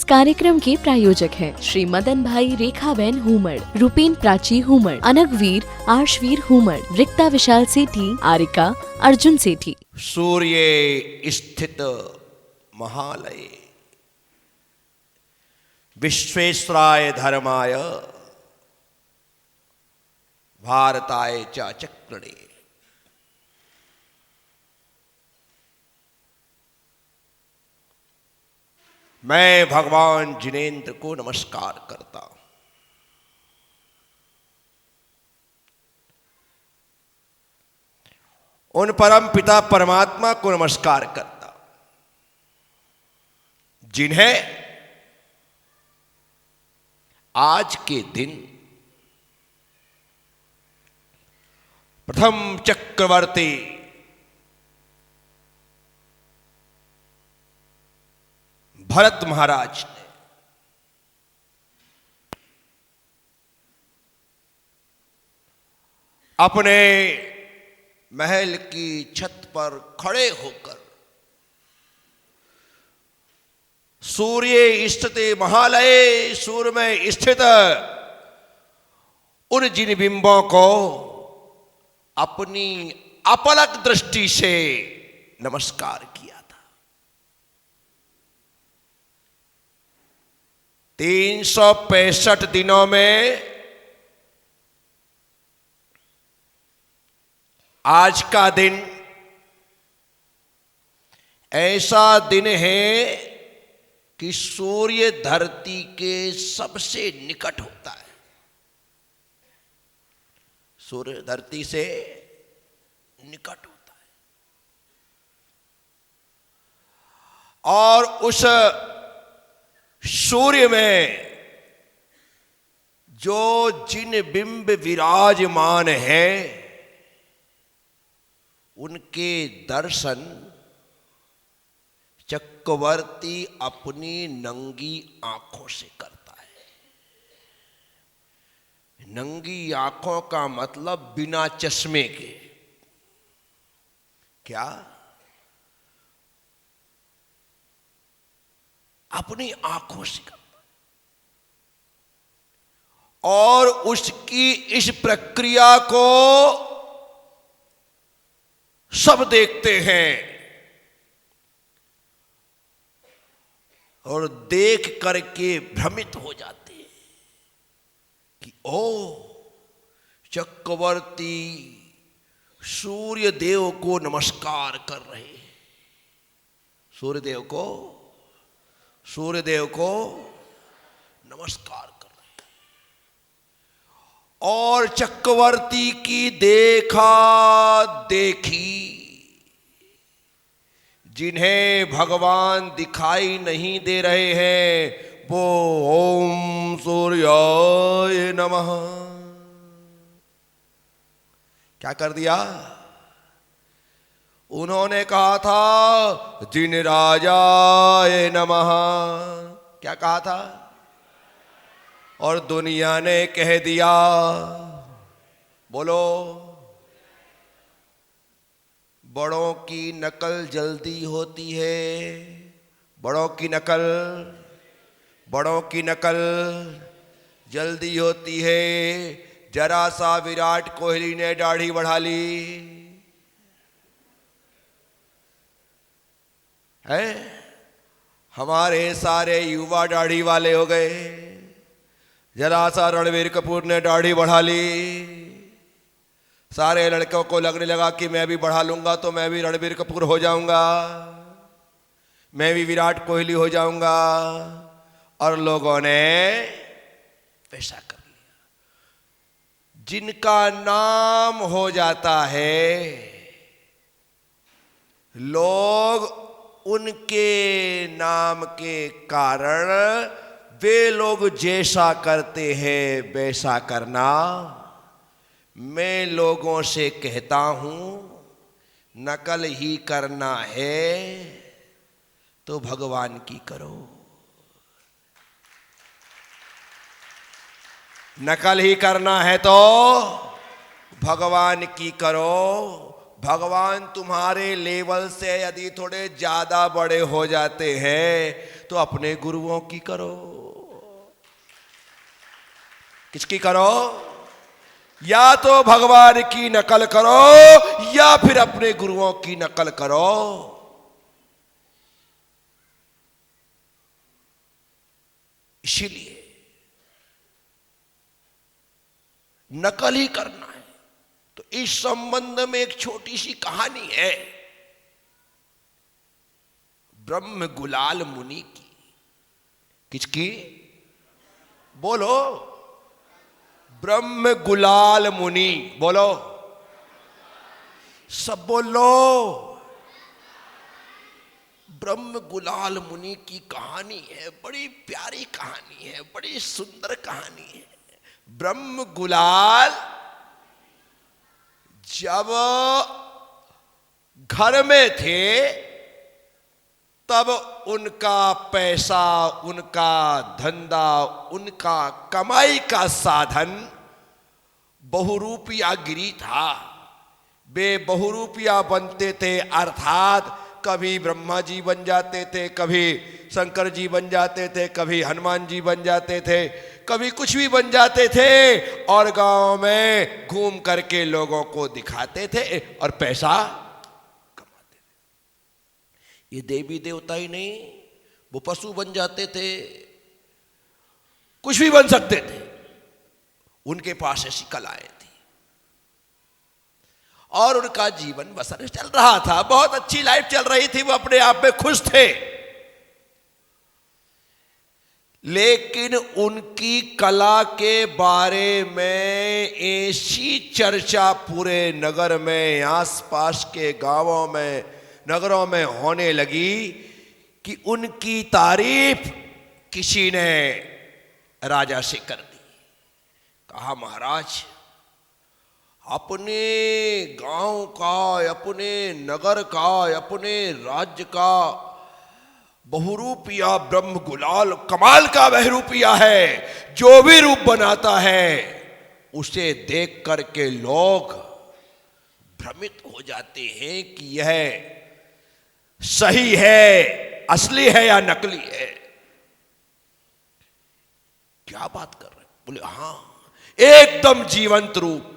कार्यक्रम के प्रायोजक हैं श्री मदन भाई रेखाबेन हुमड़, रूपेन प्राची हुमड़, अनगवीर आर्शवीर हुमड़, रिक्ता विशाल सेठी, आरिका अर्जुन सेठी। सूर्ये स्थित महालये विश्वेश्वराय धर्माय भारताय च चक्रणे। मैं भगवान जिनेन्द्र को नमस्कार करता हूं। उन परम पिता परमात्मा को नमस्कार करता हूं जिन्हें आज के दिन प्रथम चक्रवर्ती भरत महाराज ने अपने महल की छत पर खड़े होकर सूर्य स्थित महालय सूर्य में स्थित उन जिन बिंबों को अपनी अपलक दृष्टि से नमस्कार किया था। 365 दिनों में आज का दिन ऐसा दिन है कि सूर्य धरती के सबसे निकट होता है। सूर्य धरती से निकट होता है और उस सूर्य में जो जिन बिंब विराजमान हैं उनके दर्शन चक्रवर्ती अपनी नंगी आंखों से करता है। नंगी आंखों का मतलब बिना चश्मे के। क्या? अपनी आंखों से करता और उसकी इस प्रक्रिया को सब देखते हैं और देख करके भ्रमित हो जाते हैं कि ओ चक्रवर्ती सूर्य देव को नमस्कार कर रहे हैं। सूर्य देव को नमस्कार कर रहे हैं और चक्रवर्ती की देखा देखी जिन्हें भगवान दिखाई नहीं दे रहे हैं वो ओम सूर्याय नमः क्या कर दिया? उन्होंने कहा था जिन राजाय नमः। क्या कहा था? और दुनिया ने कह दिया बोलो बड़ों की नकल जल्दी होती है। बड़ों की नकल जल्दी होती है। जरा सा विराट कोहली ने दाढ़ी बढ़ा ली है, हमारे सारे युवा दाढ़ी वाले हो गए। जरा सा रणबीर कपूर ने दाढ़ी बढ़ा ली, सारे लड़कों को लगने लगा कि मैं भी बढ़ा लूंगा तो मैं भी रणबीर कपूर हो जाऊंगा, मैं भी विराट कोहली हो जाऊंगा। और लोगों ने ऐसा कर लिया। जिनका नाम हो जाता है लोग उनके नाम के कारण वे लोग जैसा करते हैं वैसा करना। मैं लोगों से कहता हूं नकल ही करना है तो भगवान की करो, नकल ही करना है तो भगवान की करो। भगवान तुम्हारे लेवल से यदि थोड़े ज्यादा बड़े हो जाते हैं तो अपने गुरुओं की करो। किसकी करो? या तो भगवान की नकल करो या फिर अपने गुरुओं की नकल करो। इसीलिए नकल ही करना है। तो इस संबंध में एक छोटी सी कहानी है ब्रह्म गुलाल मुनि की। किसकी? बोलो। ब्रह्म गुलाल मुनि। बोलो, सब बोलो। ब्रह्म गुलाल मुनि की कहानी है, बड़ी प्यारी कहानी है, बड़ी सुंदर कहानी है। ब्रह्म गुलाल जब घर में थे तब उनका पैसा, उनका धंधा, उनका कमाई का साधन बहुरूपिया गिरी था। वे बहुरूपिया बनते थे, अर्थात कभी ब्रह्मा जी बन जाते थे, कभी शंकर जी बन जाते थे, कभी हनुमान जी बन जाते थे, कभी कुछ भी बन जाते थे और गांव में घूम करके लोगों को दिखाते थे और पैसा कमाते थे। ये देवी देवता ही नहीं, वो पशु बन जाते थे, कुछ भी बन सकते थे। उनके पास ऐसी कलाएं थी और उनका जीवन बसर चल रहा था। बहुत अच्छी लाइफ चल रही थी, वो अपने आप में खुश थे। लेकिन उनकी कला के बारे में ऐसी चर्चा पूरे नगर में, आसपास के गांवों में, नगरों में होने लगी कि उनकी तारीफ किसी ने राजा से कर दी। कहा, महाराज, अपने गांव का, अपने नगर का, अपने राज्य का बहुरूपिया ब्रह्म गुलाल कमाल का बहरूपिया है। जो भी रूप बनाता है उसे देख करके लोग भ्रमित हो जाते हैं कि यह सही है, असली है या नकली है। क्या बात कर रहे हैं? बोले, हाँ, एकदम जीवंत रूप।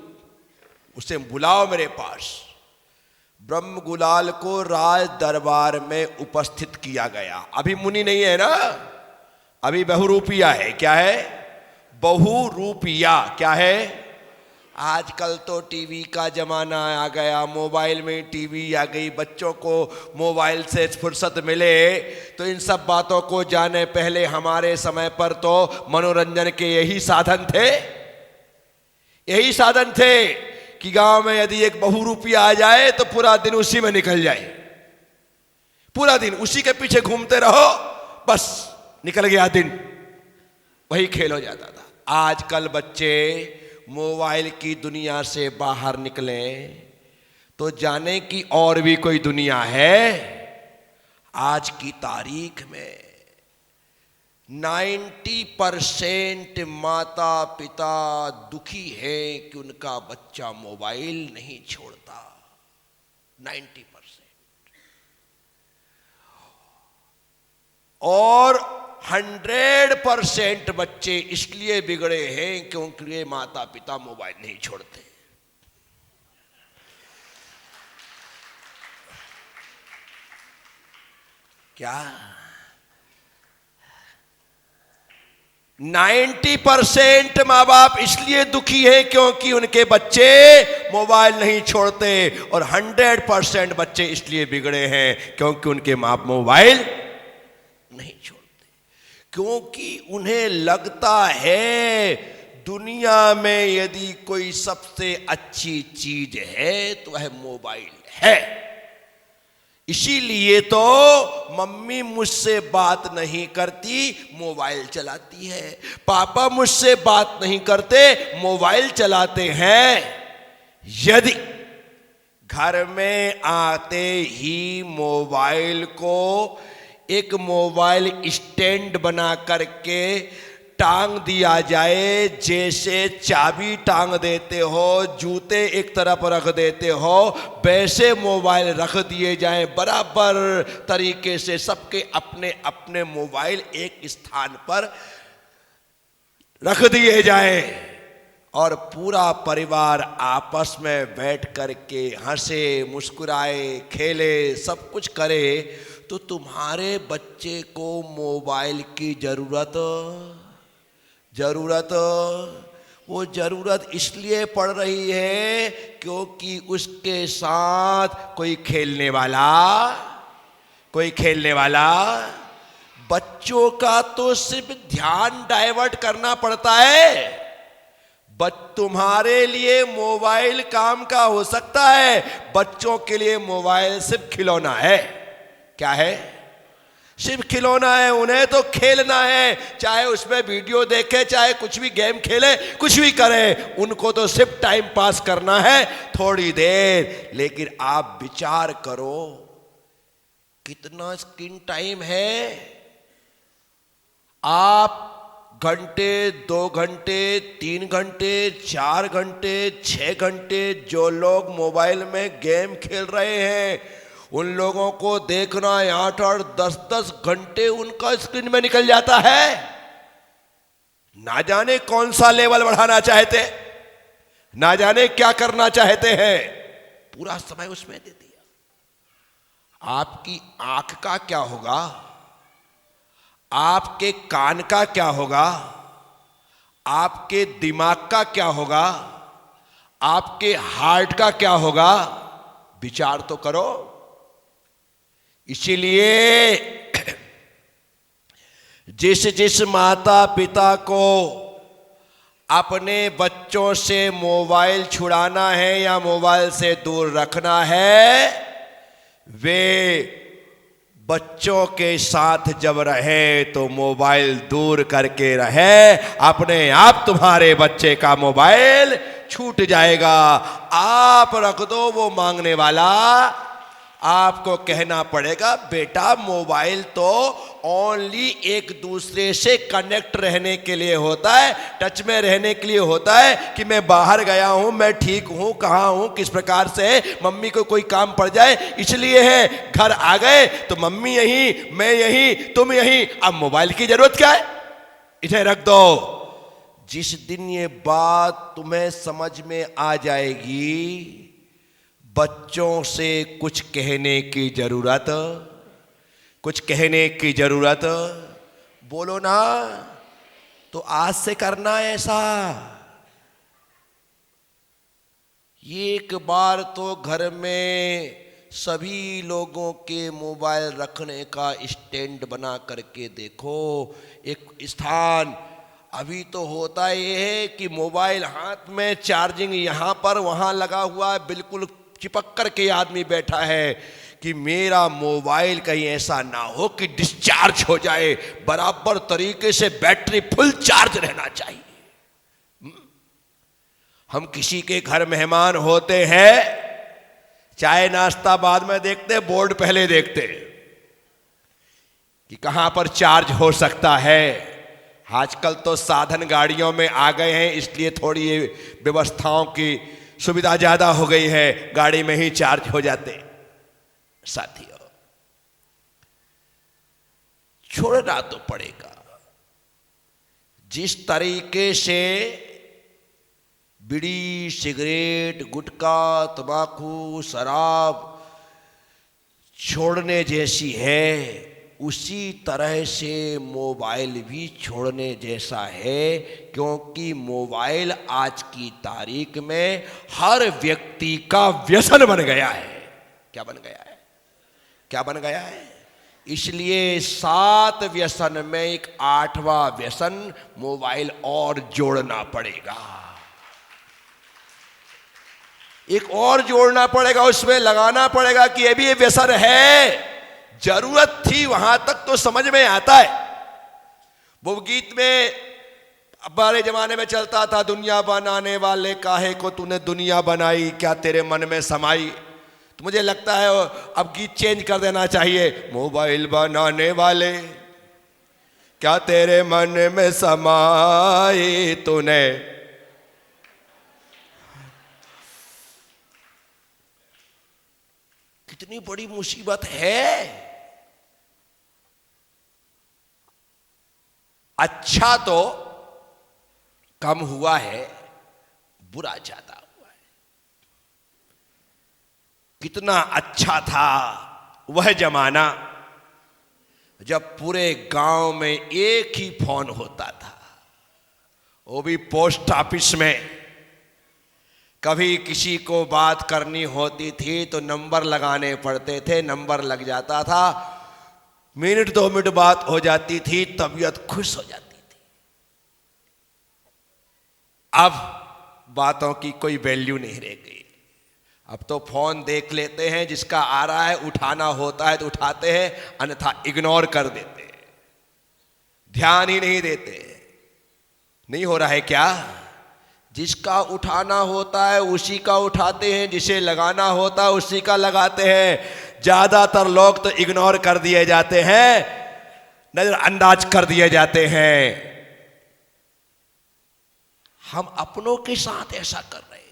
उसे बुलाओ मेरे पास। ब्रह्म गुलाल को राज दरबार में उपस्थित किया गया। अभी मुनि नहीं है ना, अभी बहुरूपिया है। क्या है? बहुरूपिया। क्या है? आजकल तो टीवी का जमाना आ गया, मोबाइल में टीवी आ गई। बच्चों को मोबाइल से फुर्सत मिले तो इन सब बातों को जाने। पहले हमारे समय पर तो मनोरंजन के यही साधन थे, यही साधन थे कि गांव में यदि एक बहुरूपिया आ जाए तो पूरा दिन उसी में निकल जाए, पूरा दिन उसी के पीछे घूमते रहो, बस निकल गया दिन, वही खेल हो जाता था। आजकल बच्चे मोबाइल की दुनिया से बाहर निकले तो जाने कि और भी कोई दुनिया है। आज की तारीख में 90% माता पिता दुखी हैं कि उनका बच्चा मोबाइल नहीं छोड़ता। 90%। और 100% बच्चे इसलिए बिगड़े हैं क्योंकि माता पिता मोबाइल नहीं छोड़ते। क्या 90% माँ बाप इसलिए दुखी है क्योंकि उनके बच्चे मोबाइल नहीं छोड़ते, और 100% बच्चे इसलिए बिगड़े हैं क्योंकि उनके माँ बाप मोबाइल नहीं छोड़ते। क्योंकि उन्हें लगता है दुनिया में यदि कोई सबसे अच्छी चीज है तो वह मोबाइल है। इसीलिए तो मम्मी मुझसे बात नहीं करती, मोबाइल चलाती है। पापा मुझसे बात नहीं करते, मोबाइल चलाते हैं। यदि घर में आते ही मोबाइल को एक मोबाइल स्टैंड बना करके टांग दिया जाए, जैसे चाबी टांग देते हो, जूते एक तरफ रख देते हो, वैसे मोबाइल रख दिए जाएं बराबर तरीके से। सबके अपने अपने मोबाइल एक स्थान पर रख दिए जाएं और पूरा परिवार आपस में बैठ करके हंसे, मुस्कुराए, खेले, सब कुछ करे, तो तुम्हारे बच्चे को मोबाइल की वो जरूरत इसलिए पड़ रही है क्योंकि उसके साथ कोई खेलने वाला बच्चों का तो सिर्फ ध्यान डाइवर्ट करना पड़ता है। तुम्हारे लिए मोबाइल काम का हो सकता है, बच्चों के लिए मोबाइल सिर्फ खिलौना है। क्या है? सिर्फ खिलौना है। उन्हें तो खेलना है, चाहे उसमें वीडियो देखे, चाहे कुछ भी गेम खेले, कुछ भी करे, उनको तो सिर्फ टाइम पास करना है थोड़ी देर। लेकिन आप विचार करो कितना स्क्रीन टाइम है। आप घंटे, 2 घंटे, 3 घंटे, 4 घंटे, 6 घंटे जो लोग मोबाइल में गेम खेल रहे हैं, उन लोगों को देखना 8-8, 10-10 घंटे उनका स्क्रीन में निकल जाता है। ना जाने कौन सा लेवल बढ़ाना चाहते, ना जाने क्या करना चाहते हैं, पूरा समय उसमें दे दिया। आपकी आंख का क्या होगा, आपके कान का क्या होगा, आपके दिमाग का क्या होगा, आपके हार्ट का क्या होगा? विचार तो करो। इसीलिए जिस माता पिता को अपने बच्चों से मोबाइल छुड़ाना है या मोबाइल से दूर रखना है, वे बच्चों के साथ जब रहे तो मोबाइल दूर करके रहे। अपने आप तुम्हारे बच्चे का मोबाइल छूट जाएगा। आप रख दो, वो मांगने वाला आपको कहना पड़ेगा बेटा मोबाइल तो ओनली एक दूसरे से कनेक्ट रहने के लिए होता है, टच में रहने के लिए होता है कि मैं बाहर गया हूं, मैं ठीक हूं, कहां हूं, किस प्रकार से, मम्मी को कोई काम पड़ जाए इसलिए है। घर आ गए तो मम्मी यहीं, मैं यहीं, तुम यहीं, अब मोबाइल की जरूरत क्या है, इसे रख दो। जिस दिन ये बात तुम्हें समझ में आ जाएगी, बच्चों से कुछ कहने की जरूरत, बोलो ना, तो आज से करना है ऐसा। एक बार तो घर में सभी लोगों के मोबाइल रखने का स्टैंड बना करके देखो, एक स्थान। अभी तो होता ये है कि मोबाइल हाथ में, चार्जिंग यहां पर वहां लगा हुआ है, बिल्कुल चिपक करके आदमी बैठा है कि मेरा मोबाइल कहीं ऐसा ना हो कि डिस्चार्ज हो जाए। बराबर तरीके से बैटरी फुल चार्ज रहना चाहिए। हम किसी के घर मेहमान होते हैं, चाय नाश्ता बाद में देखते, बोर्ड पहले देखते कि कहां पर चार्ज हो सकता है। आजकल तो साधन गाड़ियों में आ गए हैं, इसलिए थोड़ी व्यवस्थाओं की सुविधा ज्यादा हो गई है, गाड़ी में ही चार्ज हो जाते। साथियों, छोड़ना तो पड़ेगा। जिस तरीके से बीड़ी, सिगरेट, गुटखा, तंबाकू, शराब छोड़ने जैसी है, उसी तरह से मोबाइल भी छोड़ने जैसा है। क्योंकि मोबाइल आज की तारीख में हर व्यक्ति का व्यसन बन गया है। क्या बन गया है? इसलिए 7 व्यसन में एक 8वां व्यसन मोबाइल और जोड़ना पड़ेगा। एक और जोड़ना पड़ेगा, उसमें लगाना पड़ेगा कि ये भी व्यसन है। जरूरत थी वहां तक तो समझ में आता है। वो गीत में हमारे जमाने में चलता था, दुनिया बनाने वाले काहे को तूने दुनिया बनाई, क्या तेरे मन में समाई। तो मुझे लगता है अब गीत चेंज कर देना चाहिए, मोबाइल बनाने वाले क्या तेरे मन में समाई तूने। कितनी बड़ी मुसीबत है। अच्छा तो कम हुआ है, बुरा ज्यादा हुआ है। कितना अच्छा था वह जमाना जब पूरे गांव में एक ही फोन होता था, वो भी पोस्ट ऑफिस में। कभी किसी को बात करनी होती थी तो नंबर लगाने पड़ते थे, नंबर लग जाता था, मिनट 2 मिनट बात हो जाती थी, तबीयत खुश हो जाती थी। अब बातों की कोई वैल्यू नहीं रह गई। अब तो फोन देख लेते हैं, जिसका आ रहा है उठाना होता है तो उठाते हैं, अन्यथा इग्नोर कर देते हैं, ध्यान ही नहीं देते। नहीं हो रहा है क्या? जिसका उठाना होता है उसी का उठाते हैं, जिसे लगाना होता है उसी का लगाते हैं। ज्यादातर लोग तो इग्नोर कर दिए जाते हैं, नजरअंदाज कर दिए जाते हैं। हम अपनों के साथ ऐसा कर रहे हैं।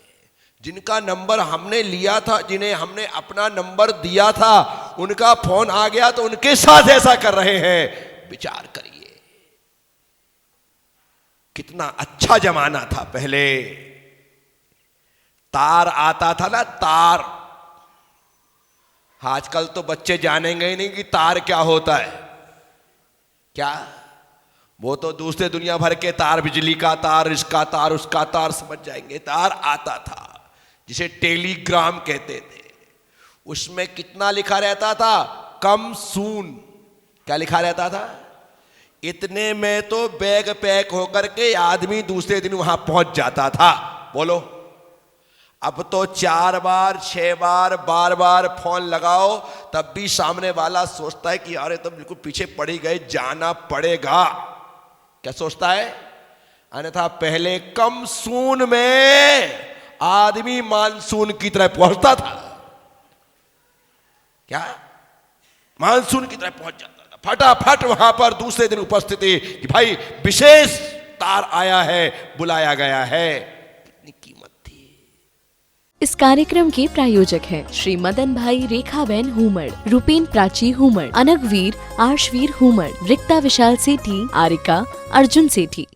जिनका नंबर हमने लिया था, जिन्हें हमने अपना नंबर दिया था, उनका फोन आ गया तो उनके साथ ऐसा कर रहे हैं। विचार करिए, कितना अच्छा जमाना था पहले। तार आता था ना, तार। आजकल तो बच्चे जानेंगे ही नहीं कि तार क्या होता है। क्या वो तो दूसरे दुनिया भर के तार, बिजली का तार, इसका तार, उसका तार समझ जाएंगे। तार आता था जिसे टेलीग्राम कहते थे। उसमें कितना लिखा रहता था? कम सून। क्या लिखा रहता था? इतने में तो बैग पैक होकर के आदमी दूसरे दिन वहां पहुंच जाता था। बोलो, अब तो 4 बार 6 बार बार बार फोन लगाओ तब भी सामने वाला सोचता है कि अरे तो बिल्कुल पीछे पड़ ही गए, जाना पड़ेगा। क्या सोचता है? अन्यथा पहले कम सून में आदमी मानसून की तरह पहुंचता था। क्या? मानसून की तरह पहुंच जाता था, फटाफट वहां पर दूसरे दिन उपस्थिति कि भाई विशेष तार आया है, बुलाया गया है। कितनी कीमत थी। इस कार्यक्रम के प्रायोजक हैं श्री मदन भाई रेखाबेन हुमड़, रूपेन प्राची हुमड़, अनगवीर आर्शवीर हुमड़, रिक्ता विशाल सेठी, आरिका अर्जुन सेठी।